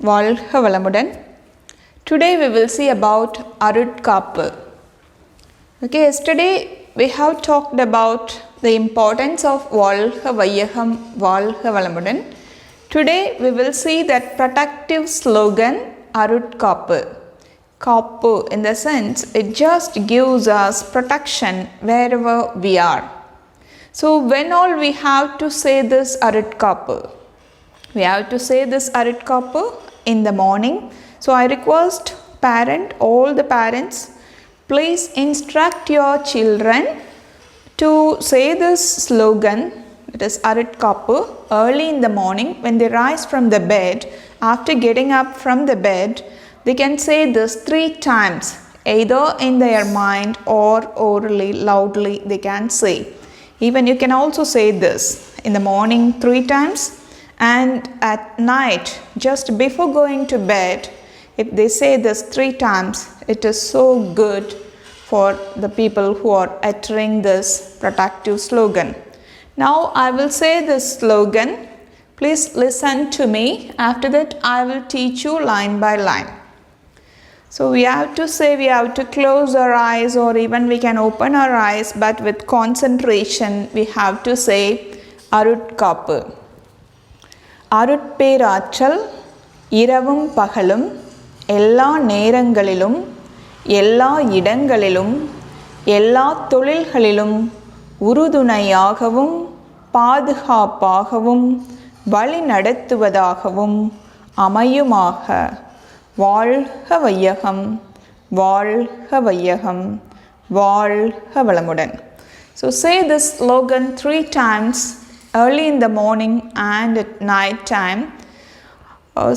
வாழ்க வளமுடன். Today we will see about Arutkaappu. Okay, yesterday we have talked about the importance of வாழ்க வையகம் வாழ்க வளமுடன். Today we will see that protective slogan Arutkaappu. Kaappu in the sense it just gives us protection wherever we are. So when all we have to say this Arutkaappu? We have to say this Arutkaappu in the morning. So I request all the parents, please instruct your children to say this slogan, that is Arutkaappu, early in the morning when they rise from the bed. After getting up from the bed, they can say this 3 times, either in their mind or orally, loudly they can say. Even you can also say this in the morning 3 times. And at night, just before going to bed, if they say this 3 times, it is so good for the people who are uttering this protective slogan. Now I will say this slogan. Please listen to me. After that, I will teach you line by line. So we have to close our eyes, or even we can open our eyes, but with concentration, we have to say Arutkaappu. அருட்பேராற்றல் இரவும் பகலும் எல்லா நேரங்களிலும் எல்லா இடங்களிலும் எல்லா தொழில்களிலும் உறுதுணையாகவும் பாதுகாப்பாகவும் வழி நடத்துவதாகவும் அமையுமாக. வாழ்க வையகம் வாழ்க வையகம் வாழ்க வளமுடன். So say this slogan 3 times early in the morning and at night time.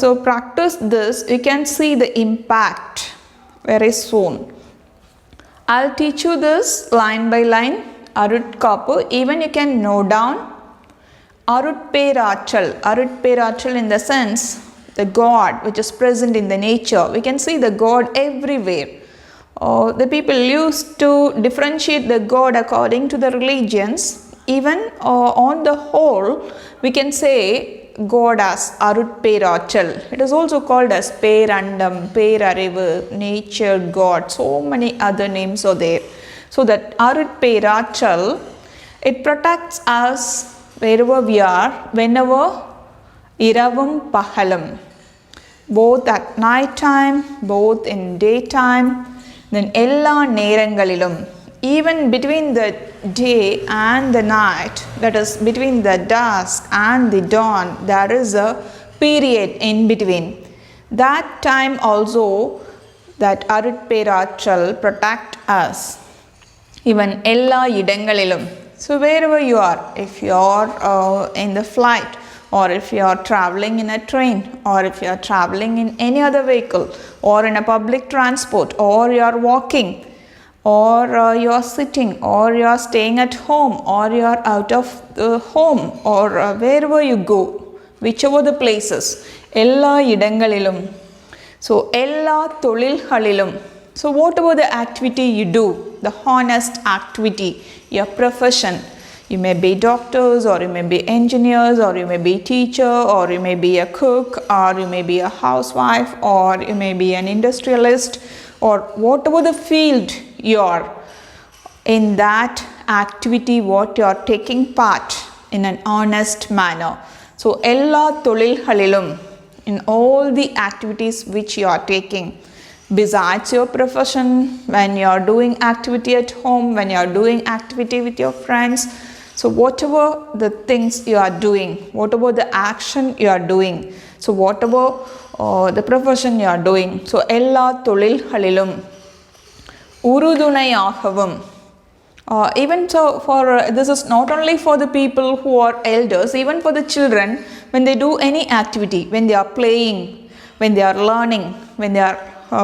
So practice this, you can see the impact very soon. I'll teach you this line by line. Arutkaappu, even you can note down. Arutperaachal in the sense the God which is present in the nature. We can see the God everywhere. The people used to differentiate the God according to the religions. Even on the whole, we can say God as Arutperaachal. It is also called as Perandam, Perarivu, Nature God. So many other names are there. So that Arutperaachal, it protects us wherever we are, whenever, iravum pahalam, both at night time, both in daytime, then ella nerangalilum. Even between the day and the night, that is between the dusk and the dawn, there is a period in between. That time also, that Arutperaachal protect us. Even ella idangalilum. So wherever you are, if you are in the flight, or if you are traveling in a train, or if you are traveling in any other vehicle, or in a public transport, or you are walking, or you are sitting, or you are staying at home, or you are out of the home, or wherever you go, whichever the places, ella idangalilum. So ella tholilhalilum. So whatever the activity you do, the honest activity, your profession, you may be doctors, or you may be engineers, or you may be teacher, or you may be a cook, or you may be a housewife, or you may be an industrialist, or whatever the field you are in, that activity what you are taking part in an honest manner. So ella tholilhalilum, in all the activities which you are taking besides your profession, when you are doing activity at home, when you are doing activity with your friends, so whatever the things you are doing, whatever the action you are doing, so whatever the profession you are doing, so ella tholilhalilum urudunayagavum. Even so, for this is not only for the people who are elders, even for the children, when they do any activity, when they are playing, when they are learning, when they are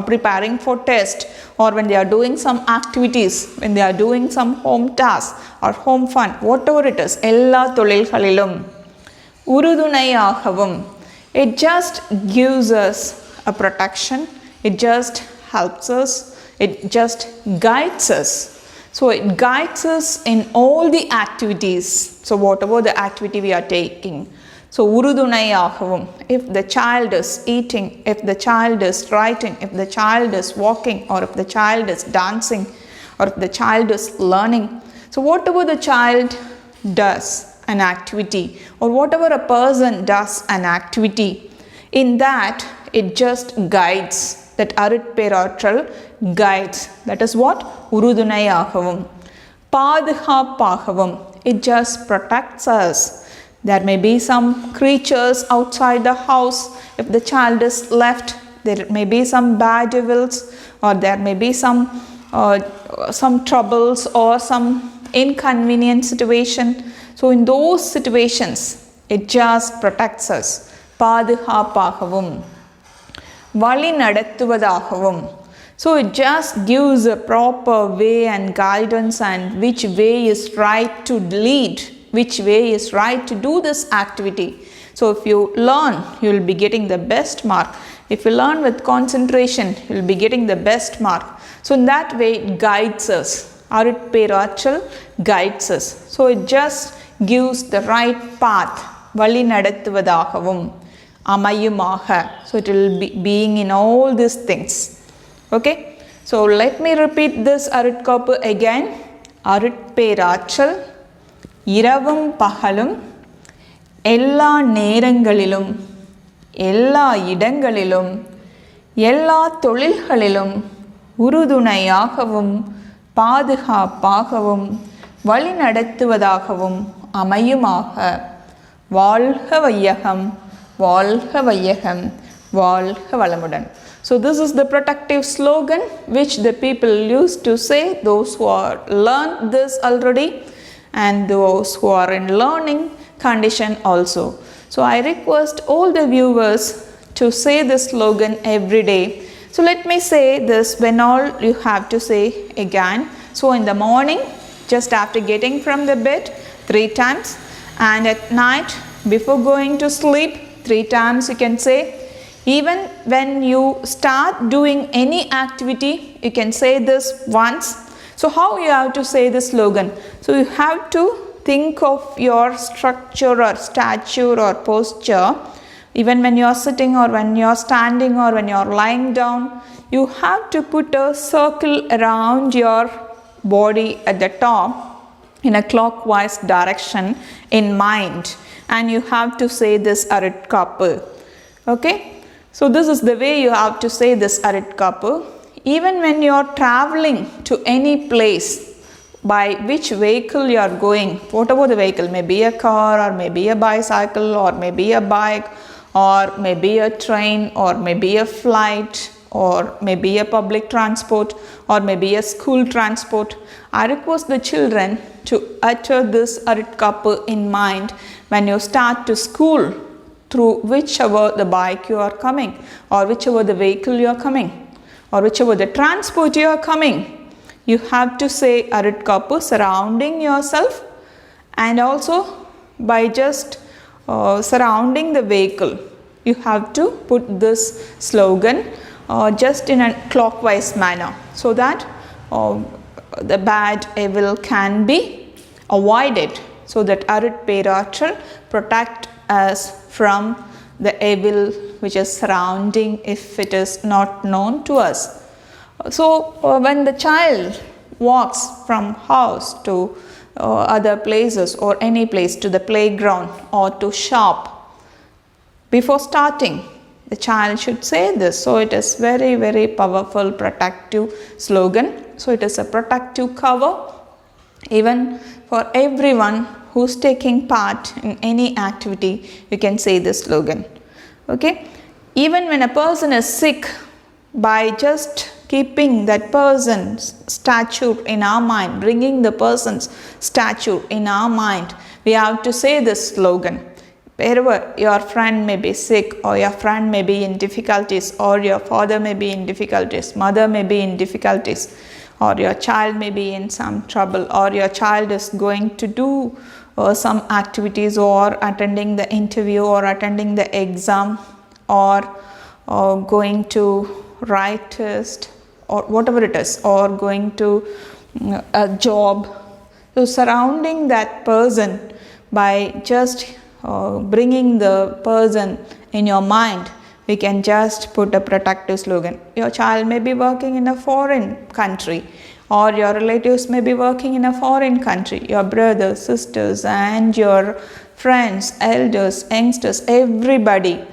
preparing for test, or when they are doing some activities, when they are doing some home task or home fun, whatever it is, ella tholilhalilum urudunayagavum. It just gives us a protection, it just helps us, it just guides us. So it guides us in all the activities. So whatever the activity we are taking, So urudunayagavum, if the child is eating, if the child is writing, if the child is walking, or if the child is dancing, or if the child is learning. So whatever the child does an activity, or whatever a person does an activity, in that it just guides. That arutperatral guides. That is what? Urudunayagavum. Paadhaappagavum, it just protects us. There may be some creatures outside the house. If the child is left, there may be some bad devils, or there may be some troubles or some inconvenient situation. So in those situations, it just protects us. Paadhaappagavum. Vali nadatthuvadagavum. So it just gives a proper way and guidance, and which way is right to lead, which way is right to do this activity. So if you learn, you will be getting the best mark. If you learn with concentration, you will be getting the best mark. So in that way it guides us. Arutperatral guides us. So it just gives the right path. Vali nadathuvadagavum. Amayumaga. So it will be being in all these things. Okay. So let me repeat this Arutkaappu again. Arutperatral. இரவும் பகலும் எல்லா நேரங்களிலும் எல்லா இடங்களிலும் எல்லா தொழில்களிலும் உறுதுணையாகவும் பாதுகாப்பாகவும் வழிநடத்துவதாகவும் அமையுமாக. வாழ்க வையகம், வாழ்க வையகம், வாழ்க வளமுடன். So this is the protective slogan which the people used to say, those who are learned this already, and those who are in learning condition also. So I request all the viewers to say this slogan every day. So let me say this when all you have to say again. So in the morning, just after getting from the bed, 3 times, and at night before going to sleep, 3 times you can say. Even when you start doing any activity, you can say this once. So how you have to say the slogan? So you have to think of your structure or stature or posture. Even when you are sitting, or when you are standing, or when you are lying down, you have to put a circle around your body at the top in a clockwise direction in mind, and you have to say this Arutkaappu. Okay. So this is the way you have to say this Arutkaappu. Even when you are traveling to any place, by which vehicle you are going, whatever the vehicle, maybe a car, or maybe a bicycle, or maybe a bike, or maybe a train, or maybe a flight, or maybe a public transport, or maybe a school transport, I request the children to utter this Arutkaappu in mind when you start to school, through whichever the bike you are coming, or whichever the vehicle you are coming, or whichever the transport you are coming. You have to say Arutkaappu surrounding yourself, and also by just surrounding the vehicle, you have to put this slogan just in a clockwise manner, so that the bad evil can be avoided, so that Arutperatral protect us from the evil which is surrounding if it is not known to us. So when the child walks from house to other places, or any place, to the playground or to shop, before starting, the child should say this. So it is very, very powerful protective slogan. So it is a protective cover even for everyone who's taking part in any activity. You can say this slogan. Okay. Even when a person is sick, by just keeping that person's statue in our mind, bringing the person's statue in our mind, we have to say this slogan. Wherever your friend may be sick, or your friend may be in difficulties, or your father may be in difficulties, mother may be in difficulties, or your child may be in some trouble, or your child is going to do some activities, or attending the interview, or attending the exam, or going to write test, or whatever it is, or going to a job. So surrounding that person by just bringing the person in your mind, we can just put a protective slogan. Your child may be working in a foreign country, or your relatives may be working in a foreign country. Your brothers, sisters, and your friends, elders, youngsters, everybody,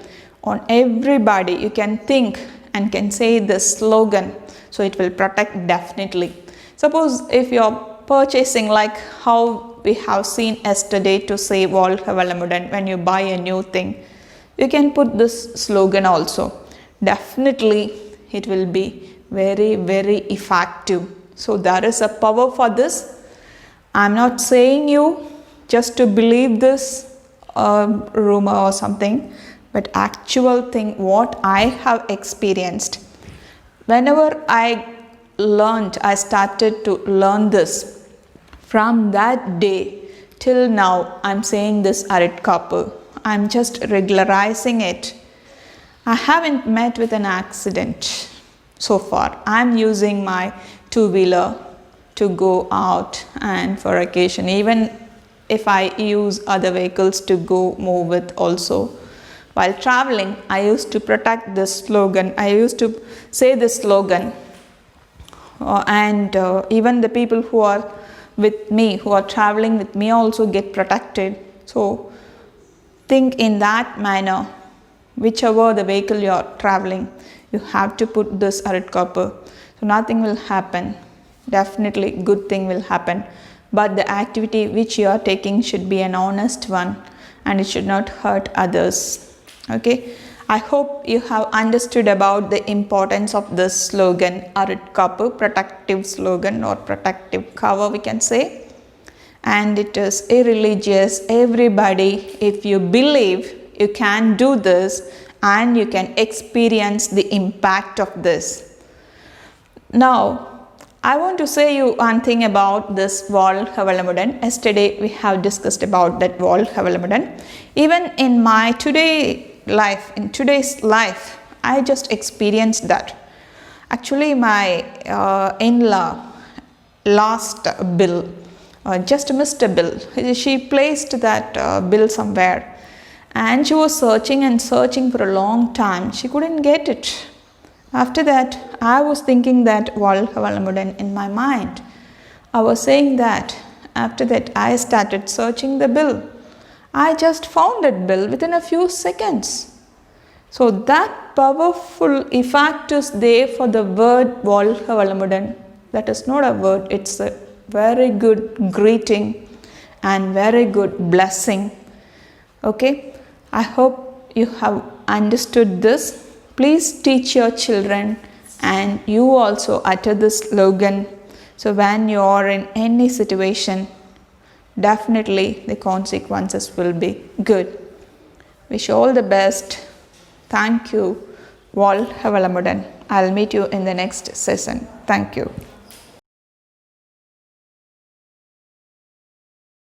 on everybody you can think and can say this slogan. So it will protect definitely. Suppose if you're purchasing, like how we have seen yesterday, to say Valga Valamudan when you buy a new thing, you can put this slogan also. Definitely it will be very, very effective. So there is a power for this. I'm not saying you just to believe this rumor or something, but actual thing what I have experienced. Whenever I started to learn this, from that day till now I'm saying this Arutkaappu. I'm just regularizing it. I haven't met with an accident so far. I'm using my two-wheeler to go out and for occasion. Even if I use other vehicles to go move with also. While traveling, I used to protect this slogan. I used to say this slogan. And even the people who are with me, who are traveling with me, also get protected. So think in that manner. Whichever the vehicle you are traveling, you have to put this Arutkaappu. So nothing will happen. Definitely good thing will happen. But the activity which you are taking should be an honest one, and it should not hurt others. Okay. I hope you have understood about the importance of this slogan, Arutkaappu, protective slogan or protective cover we can say. And it is irreligious. Everybody, if you believe, you can do this and you can experience the impact of this. Now, I want to say you one thing about this Valga Valamudan. Yesterday we have discussed about that Valga Valamudan. Even in my today's life, I just experienced that. Actually, my in-law lost a bill, just missed a bill. She placed that bill somewhere, and she was searching and searching for a long time. She couldn't get it. After that, I was thinking that Valga Valamudan in my mind. I was saying that. After that, I started searching the bill. I just found that bill within a few seconds. So that powerful effect is there for the word Valga Valamudan. That is not a word, it's a very good greeting and very good blessing. Okay, I hope you have understood this. Please teach your children and you also utter this slogan. So when you are in any situation, definitely the consequences will be good. Wish you all the best. Thank you. Valga Valamudan. I'll meet you in the next session. Thank you.